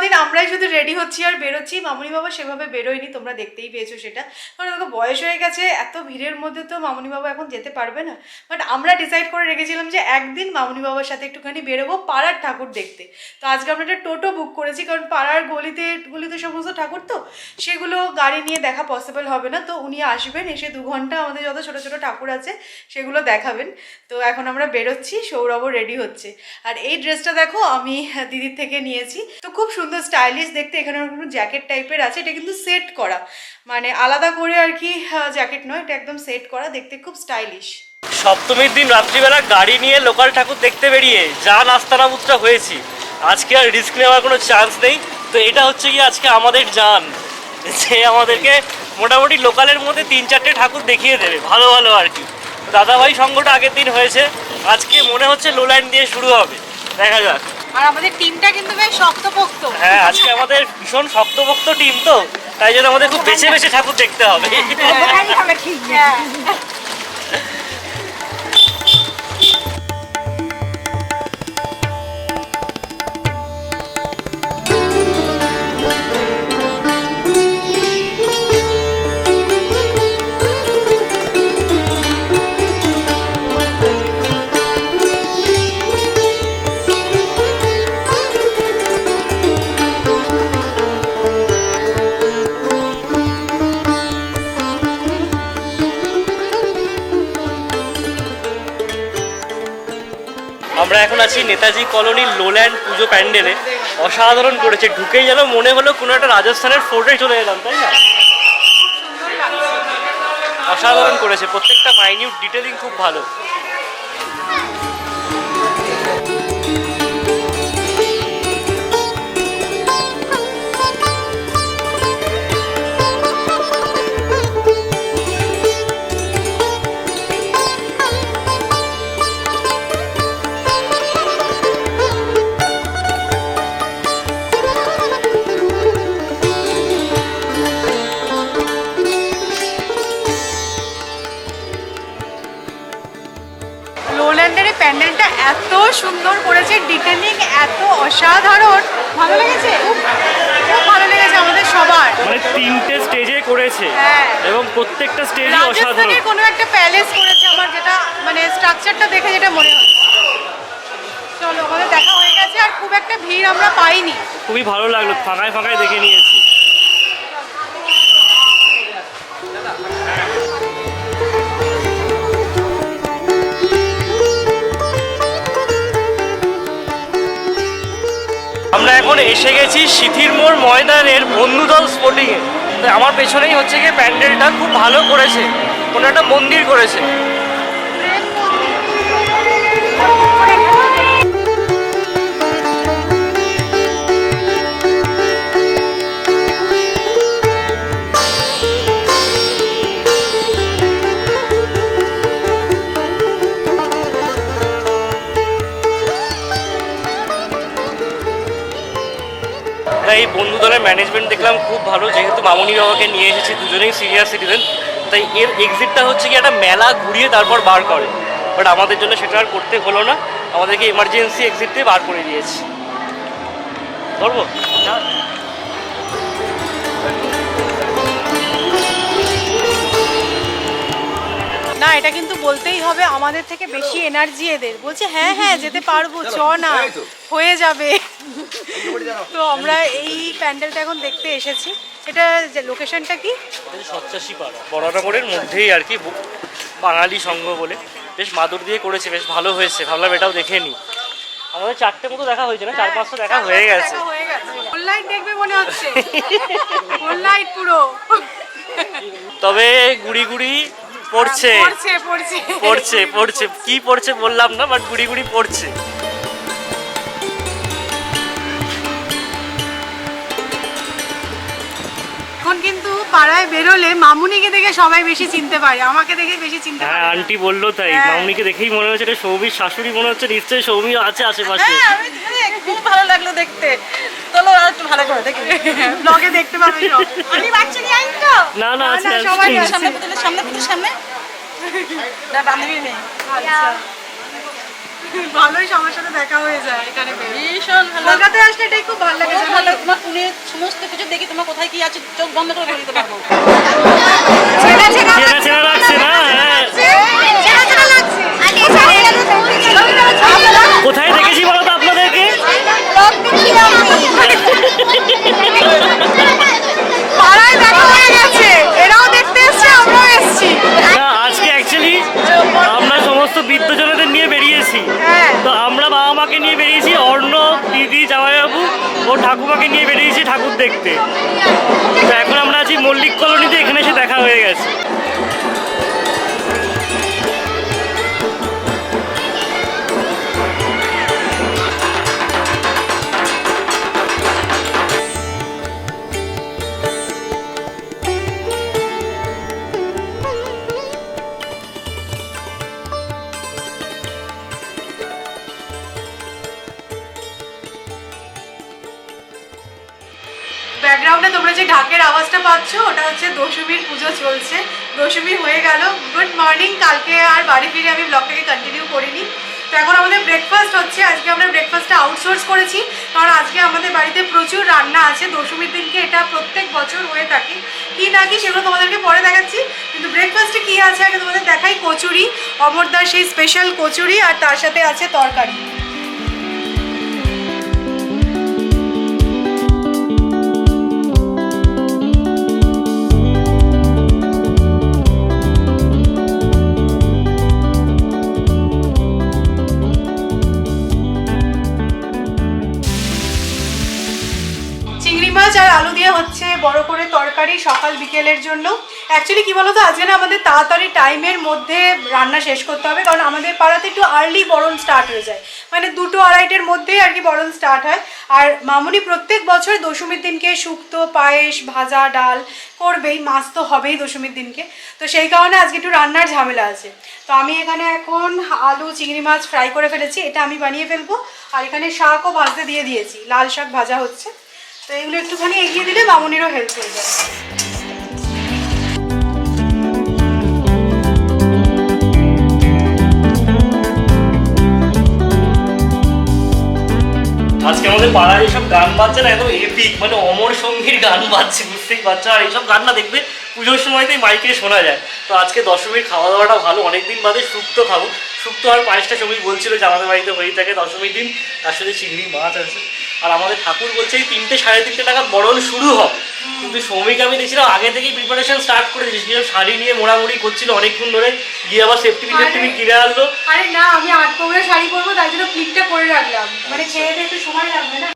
কদিন আমরাই শুধু রেডি হচ্ছি আর বেরোচ্ছি, মামুনি বাবা সেভাবে বেরোয়নি, তোমরা দেখতেই পেয়েছো সেটা। কারণ ওকে বয়স হয়ে গেছে, এত ভিড়ের মধ্যে তো মামুনি বাবা এখন যেতে পারবে না। বাট আমরা ডিসাইড করে রেখেছিলাম যে একদিন মামুনি বাবার সাথে একটুখানি বেরোবো পাড়ার ঠাকুর দেখতে। তো আজকে আমরা একটা টোটো বুক করেছি, কারণ পাড়ার গলিতে সমস্ত ঠাকুর তো সেগুলো গাড়ি নিয়ে দেখা পসিবল হবে না। তো উনি আসবেন, এসে 2 ঘন্টা আমাদের যত ছোটো ছোটো ঠাকুর আছে সেগুলো দেখাবেন। তো এখন আমরা বেরোচ্ছি, সৌরভও রেডি হচ্ছে। আর এই ড্রেসটা দেখো আমি দিদির থেকে নিয়েছি, তো খুব সুন্দর স্টাইলিশ দেখতে। এখানে কোনো জ্যাকেট টাইপের আছে, এটা কিন্তু সেট করা, মানে আলাদা করে আর কি জ্যাকেট নয়, এটা একদম সেট করা, দেখতে খুব স্টাইলিশ। সপ্তমীর দিন রাত্রিবেলা গাড়ি নিয়ে লোকাল ঠাকুর দেখতে বেরিয়ে যা নাস্তানাবুদটা হয়েছি, আজকে আর রিস্ক নেওয়ার কোনো চান্স নেই। তো এটা হচ্ছে কি আজকে আমাদের জান, যে আমাদেরকে মোটামুটি লোকালের মধ্যে 3-4টে ঠাকুর দেখিয়ে দেবে ভালো ভালো আর কি। দাদাভাই সঙ্গটা আগের দিন হয়েছে, আজকে মনে হচ্ছে লোল্যান্ড দিয়ে শুরু হবে, দেখা যাক। আর আমাদের টিমটা কিন্তু বেশ শক্তপোক্ত। হ্যাঁ, আজকে আমাদের ভীষণ শক্তপোক্ত টিম, তো তাই জন্য আমাদের খুব বেছে বেছে ঠাকুর দেখতে হবে। আমরা এখন আছি নেতাজি কলোনির লোল্যান্ড পুজো প্যান্ডেলে। অসাধারণ করেছে, ঢুকেই যেন মনে হলো কোনো একটা রাজস্থানের ফোর্টে চলে এলাম, তাই না? অসাধারণ করেছে, প্রত্যেকটা মাইনিউট ডিটেলিং খুব ভালো। প্যান্ডেলটা এত সুন্দর করেছে, ডিটেলিং এত অসাধারণ, ভালো লেগেছে, খুব ভালো লেগেছে আমাদের সবার। মানে 3টে স্টেজে করেছে এবং প্রত্যেকটা স্টেজই অসাধারণ। কোনো একটা প্যালেস করেছে, আমার যেটা মানে স্ট্রাকচারটা দেখে যেটা মনে হচ্ছে। চলো, আমাদের দেখা হয়ে গেছে, আর খুব একটা ভিড় আমরা পাইনি, খুবই ভালো লাগলো, ফাঁকায় ফাঁকায় দেখে নিয়েছি। আমরা এখন এসে গেছি সিথির মোড় ময়দানের বন্ধুদল স্পোর্টিংয়ে। আমার পেছনেই হচ্ছে গিয়ে প্যান্ডেলটা খুব ভালো করেছে, কোনো একটা মন্দির করেছে। এই বন্ধু দলের ম্যানেজমেন্ট দেখলাম খুব ভালো, যেহেতু মামুনি বাবাকে নিয়ে এসেছি, দুজনেই সিনিয়র সিটিজেন, তাই এর এক্সিটটা হচ্ছে কি একটা মেলা ঘুরিয়ে তারপর বার করে। বাট আমাদের জন্য সেটা আর করতে হলো না, আমাদেরকে এমার্জেন্সি এক্সিট দিয়ে বার করে দিয়েছি। ধরবো না, এটা কিন্তু বলতেই হবে, আমাদের থেকে বেশি এনার্জি এদের। বলছে হ্যাঁ হ্যাঁ যেতে পারবো, চ না হয়ে যাবে। তো আমরা এই প্যান্ডেলটা এখন দেখতে এসেছি। এটা লোকেশনটা কি? 87 পাড়া, বড়নগরের মধ্যেই আর কি, বাঙালি সংঘ বলে। বেশ মাদুর দিয়ে করেছে, বেশ ভালো হয়েছে, ভাবলাম এটাও দেখে নিই। আমাদের 4টে মতো দেখা হয়েছে না, 4-5টা দেখা হয়ে গেছে। অনলাইন দেখবে মনে হচ্ছে, অনলাইন পুরো। তবে গুড়ি গুড়ি পড়ছে পড়ছে পড়ছে কি পড়ছে বললাম না, বাট গুড়ি গুড়ি পড়ছে। এখন কিন্তু পাড়ায় বেরোলে মামুনিকে দেখে সবাই বেশি চিনতে পারে, আমাকে দেখে বেশি চিনতে পারে। হ্যাঁ, আন্টি বললো তাই, মামুনিকে দেখেই মনে হচ্ছে এটা সৌমির শাশুড়ি মনে হচ্ছে, নিশ্চয়ই সৌমি আছে আশেপাশে। খুব ভালো লাগলো দেখতে, চলো আর একটু ভালো করে দেখি, ব্লগে দেখতে পাবে সব। আমি বাচ্চা নিয়ে আইন তো? না না, সবাই সামনে সামনে। না, বান্ধবী নেই। আচ্ছা, ভালোই সবার সাথে দেখা হয়ে যায় এখানে ভীষণ ভালো। কলকাতায় আসলে এটাই খুব ভালো লাগে ভালো, তোমার পুনে সমস্ত কিছু দেখি তোমার কোথায় কি আছে চোখ বন্ধ করে বলে দিতে পারবো। চেনা চেনা চেনা চেনা লাগছে না? হ্যাঁ। চেনা চেনা লাগছে। কোথায় দেখেছি বলো তো আপনাদেরকে? পাড়ায় দেখা হয়ে গেছে, এরাও দেখতে এসছে, আমরাও এসছি। না, আজকে অ্যাকচুয়ালি আমরা সমস্ত বৃদ্ধজনেদের নিয়ে বেরিয়েছি। হ্যাঁ। তো আমরা বাবা মাকে নিয়ে বেরিয়েছি, অর্ণব, দিদি, জামাইবাবু ও ঠাকুমাকে নিয়ে বেরিয়েছি ঠাকুর দেখতে। তো এখন আমরা আছি মল্লিক কলোনিতে, এখানে এসে দেখা হয়ে গেছে। ব্যাকগ্রাউন্ডে তোমরা যে ঢাকের আওয়াজটা পাচ্ছ ওটা হচ্ছে দশমীর পুজো চলছে। দশমী হয়ে গেল। Good morning. কালকে আর বাড়ি ফিরে আমি ব্লগটাকে কন্টিনিউ করিনি। তো এখন আমাদের ব্রেকফাস্ট হচ্ছে। আজকে আমরা ব্রেকফাস্টটা আউটসোর্স করেছি, কারণ আজকে আমাদের বাড়িতে প্রচুর রান্না আছে। দশমীর দিনকে এটা প্রত্যেক বছর হয়ে থাকে। কি না কি সেগুলো তোমাদেরকে পরে দেখাচ্ছি, কিন্তু ব্রেকফাস্টে কি আছে আগে তোমাদের দেখাই। কচুরি, অমরদার সেই স্পেশাল কচুরি, আর তার সাথে আছে তরকারি। মাছ আর আলু দিয়ে হচ্ছে বড় করে তরকারি সকাল বিকেলের জন্য। অ্যাকচুয়ালি কি বলতো, আজকে না আমাদের তাড়াতাড়ি টাইমের মধ্যে রান্না শেষ করতে হবে, কারণ আমাদের পাড়াতে একটু আর্লি বরণ স্টার্ট হয়ে যায়, মানে 2-2:30-এর মধ্যেই আর কি বরণ স্টার্ট হয়। আর মামুনি প্রত্যেক বছর দশমীর দিনকে শুক্তো, পায়েস, ভাজা, ডাল করবেই, মাছ তো হবেই দশমীর দিনকে। তো সেই কারণে আজকে একটু রান্নার ঝামেলা আছে। তো আমি এখানে এখন আলু চিংড়ি মাছ ফ্রাই করে ফেলেছি, এটা আমি বানিয়ে ফেলবো। আর এখানে শাকও ভাজতে দিয়ে দিয়েছি, লাল শাক ভাজা হচ্ছে। তো এগুলো একটুখানি এগিয়ে দিলে মামুনিরও হেল্প হয়ে যায়। আজকে আমাদের পাড়ায় এইসব গান বাজছে না, একদম এপিক, মানে অমর সঙ্গীর গান বাজছে, বুঝতেই পারছো। আর এইসব গান না দেখবে পুজোর সময়তেই মাইকে শোনা যায়। তো আজকে দশমীর খাওয়া দাওয়াটা ভালো, অনেকদিন বাদে শুক্তো খাবো। শুক্তো আর পায়েসটা সবই বলছিল যে আমাদের বাড়িতে হয়েই থাকে দশমীর দিন, তার সাথে চিংড়ি মাছ আছে। আর আমাদের ঠাকুর বলছে এই 3-3:30 নাগাদ বরণ শুরু হবে, কিন্তু সৌমিকে আমি দেখছিলাম আগে থেকেই প্রিপারেশন স্টার্ট করে দিয়েছি। শাড়ি নিয়ে মোড়ামুড়ি করছিল অনেকক্ষণ ধরে, গিয়ে আবার সেফটি কিনে আনলো। আরে না, আমি 8 পৌরে শাড়ি পরবো, তাই জন্য ক্লিপটা করে রাখলাম, মানে ছেড়ে একটু সময় লাগবে না।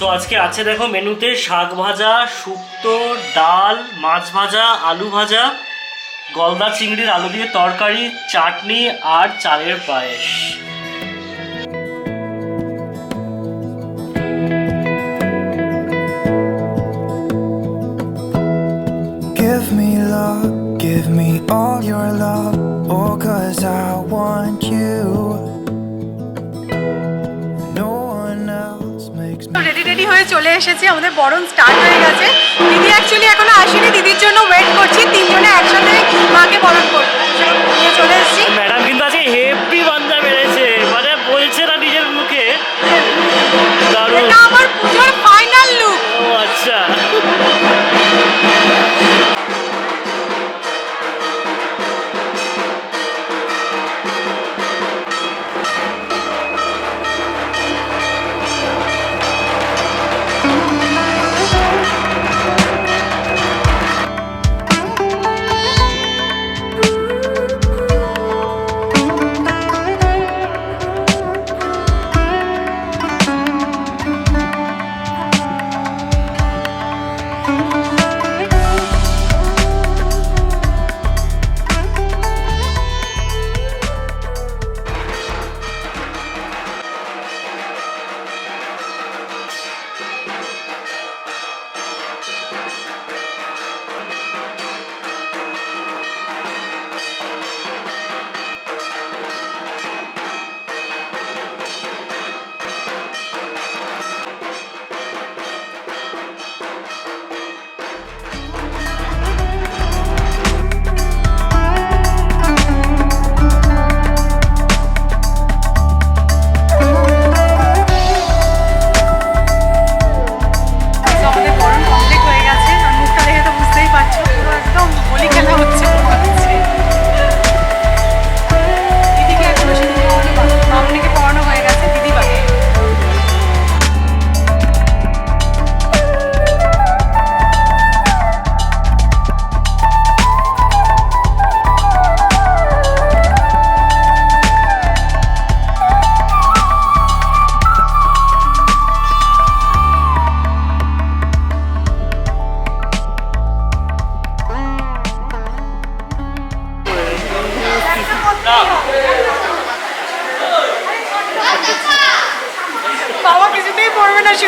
তো আজকে আছে দেখো মেনুতে শাক ভাজা, শুক্তো, ডাল, মাছ ভাজা, আলু ভাজা, গলদা চিংড়ির আলু দিয়ে তরকারি, চাটনি আর চালের পায়েস। Give me love, give me all your love, oh 'cause I want you. No one else makes me. Ready হয়ে চলে এসেছি, আমাদের বরণ স্টার্ট হয়ে গেছে। দিদি অ্যাকচুয়ালি এখনো আসেনি, দিদির জন্য ওয়েট করছি। তিনজনে একসাথে মাকে বরণ করবো, নিয়ে চলে এসেছি। ম্যাডাম কিন্তু আজকে হেভি বান্দা বেড়েছে, মানে বলছে না নিজের মুখে। দারুণ। এটা আমার পুজোর ফাইনাল লুক। ও আচ্ছা।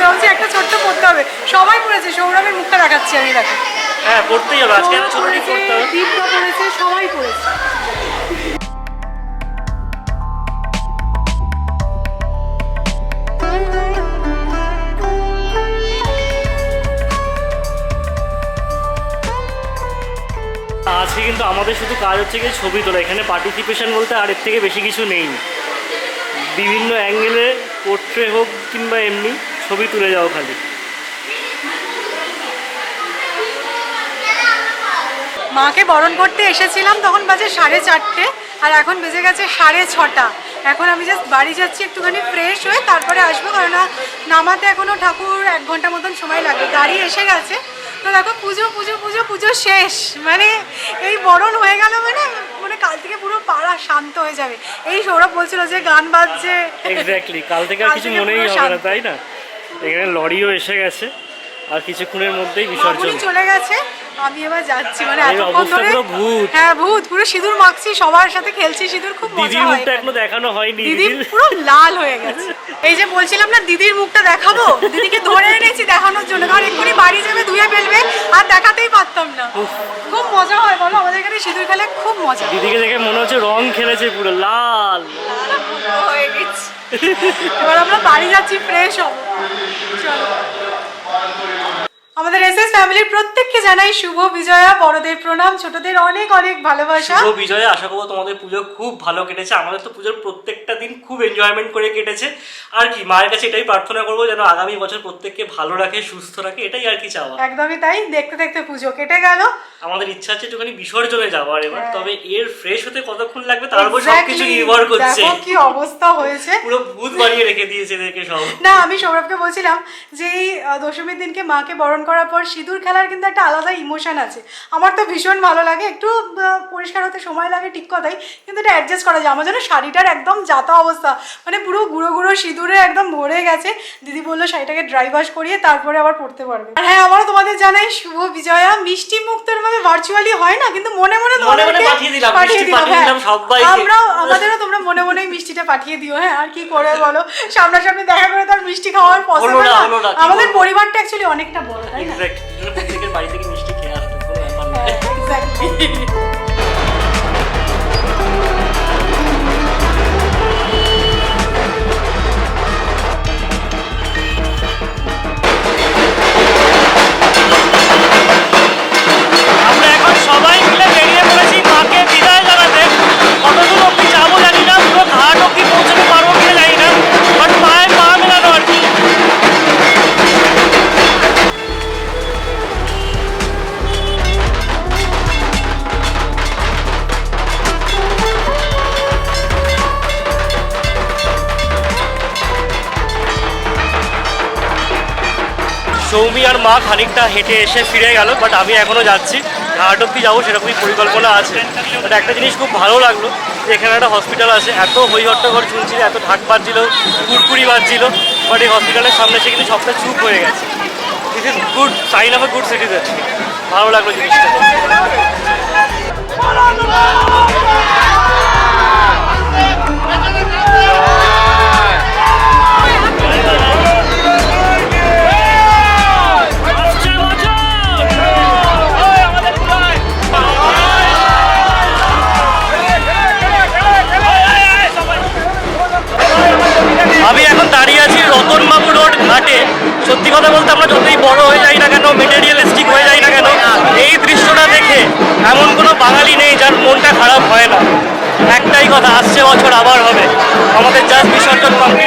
তো ভাবছি একটা ছোট্ট করতে হবে। সবাই করেছে, সৌরভের মুখটা দেখাচ্ছি আমি, দেখো। হ্যাঁ করতেই হবে, আজকে একটা ছোট টিপ করতে হবে। দীপটা করেছে, সবাই করেছে। আজকে কিন্তু আমাদের শুধু কাজ হচ্ছে কি ছবি তোলা, এখানে পার্টিসিপেশন বলতে আর এর থেকে বেশি কিছু নেই। বিভিন্ন অ্যাঙ্গেলে পোর্ট্রে হোক কিংবা এমনি ছবি তুলে যাও খালি। মাকে বরণ করতে এসেছিলাম তখন বাজে 4:30, আর এখন বেজে গেছে 6:30। এখন আমি জাস্ট বাড়ি যাচ্ছি একটুখানি ফ্রেশ হয়ে, তারপরে আসবো, কারণ নামাতে এখনও ঠাকুর 1 ঘন্টা মতন সময় লাগবে। গাড়ি এসে গেছে। তো দেখো পুজো পুজো পুজো পুজো শেষ, মানে এই বরণ হয়ে গেল, মানে মানে কাল থেকে পুরো পাড়া শান্ত হয়ে যাবে। এই সৌরভ বলছিল যে গান বাজছে, এক্স্যাক্টলি, কাল থেকে আর কিছু মনেই হবে না, তাই না? এখানে লরিও এসে গেছে, আর কিছুক্ষণের মধ্যেই বিসর্জন চলে গেছে। আমি এবার যাচ্ছি, মানে এই এতক্ষণ অবস্থা ধরে পুরো ভূত। হ্যাঁ ভূত, পুরো সিঁদুর মাখছি, সবার সাথে খেলছি সিঁদুর, খুব মজা দিদির হয়। মুখটা এখনো দেখানো হয়নি, দিদি পুরো লাল হয়ে গেছে। এই যে বলছিলাম না দিদির মুখটা দেখাবো, দিদিকে ধরে এনেছি দেখানোর জন্য, কারণ এক্ষুনি বাড়ি যাবে, ধুয়ে ফেলবে, আর দেখাতেই পারতাম না। খুব মজা হয় বলো, আমাদের এখানে সিঁদুর খেলে খুব মজা। দিদিকে দেখে মনে হচ্ছে রং খেলেছে পুরো লাল হয়ে গেছে। এবার আমরা বাড়ি যাচ্ছি, ফ্রেশ হবো, চলো। আমাদের এসএস ফ্যামিলির প্রত্যেককে জানাই শুভ বিজয়া, বড়দের প্রণাম, ছোটদের অনেক অনেক ভালোবাসা। শুভ বিজয়া। আশা করবো তোমাদের পুজো খুব ভালো কেটেছে। আমাদের তো পুজোর প্রত্যেকটা দিন খুব এনজয়মেন্ট করে কেটেছে। আর কি, মায়ের কাছে এটাই প্রার্থনা করবো যেন আগামী বছর প্রত্যেককে ভালো রাখে, সুস্থ রাখে, এটাই আর কি চাওয়া। একদমই তাই। দেখতে দেখতে পুজো কেটে গেল। আমাদের ইচ্ছা আছে একটুখানি বিসর্জনে যাওয়ার এবার, তবে এর ফ্রেশ হতে কতক্ষণ লাগবে তার উপর সবকিছু নির্ভর করছে। দেখো কি অবস্থা হয়েছে, পুরো ভূত বানিয়ে রেখে দিয়েছে এদেরকে সব। না আমি সৌরভকে বলছিলাম যে এই দশমীর দিনকে মাকে বরণ করার পর সিঁদুর খেলার কিন্তু একটা আলাদা ইমোশন আছে। আমার তো ভীষণ ভালো লাগে, একটু পরিষ্কার হতে সময় লাগে ঠিক কথাই, কিন্তু এটা অ্যাডজাস্ট করা যায়। আমার জন্য শাড়িটার একদম যাতা অবস্থা, মানে পুরো গুঁড়ো গুঁড়ো সিঁদুরে একদম ভরে গেছে। দিদি বললো শাড়িটাকে ড্রাই ওয়াশ করিয়ে তারপরে আবার পরতে পারবে। আর হ্যাঁ, আমারও তোমাদের জানাই শুভ বিজয়া। মিষ্টি মুখ তো এরভাবে ভার্চুয়ালি হয় না, কিন্তু মনে মনে পাঠিয়ে দিলাম সবাইকে। আমাদেরও তোমরা মনে মনেই মিষ্টিটা পাঠিয়ে দিও। হ্যাঁ, আর কি করে বলো, সামনাসামনি দেখা করে তো আর মিষ্টি খাওয়ার পসিবল না। আমাদের পরিবারটা অ্যাকচুয়ালি অনেকটা বড়, তাই না? প্রত্যেকের বাড়ি থেকে মিষ্টি খেয়ে আসতো, কোনো ব্যাপার না। এক্স্যাক্টলি। আমরা এখন সবাই মিলে বেরিয়ে পড়েছি মাকে বিদায় জানাতে। কতদূর অব্দি যাবো জানি না, পুরো ঘাট অব্দি পৌঁছতে পারবো কিনা জানি না, বাট পায়ে পা মেলানো আর কি। সৌমি আর মা খানিকটা হেঁটে এসে ফিরে গেল, বাট আমি এখনও যাচ্ছি, ঘাট অব্দি যাবো সেরকমই পরিকল্পনা আছে। বাট একটা জিনিস খুব ভালো লাগলো যে এখানে একটা হসপিটাল আছে। এত হই হট্টগড় শুনছিল, এত ঢাক বাজছিল, কুড়কুড়ি বাজছিল, বাট এই হসপিটালের সামনে এসে কিন্তু সবটা চুপ হয়ে গেছে। This is good sign of a good citizen. ভালো লাগলো জিনিসটা। আমি এখন দাঁড়িয়ে আছি রতনবাবু রোড ঘাটে। সত্যি কথা বলতে আমরা যতই বড় হয়ে যাই না কেন, মেটেরিয়ালিস্টিক হয়ে যাই না কেন, এই দৃশ্যটা দেখে এমন কোনো বাঙালি নেই যার মনটা খারাপ হয় না। একটাই কথা, আসছে বছর আবার হবে। আমাদের জাস্ট বিসর্জন কমপ্লিট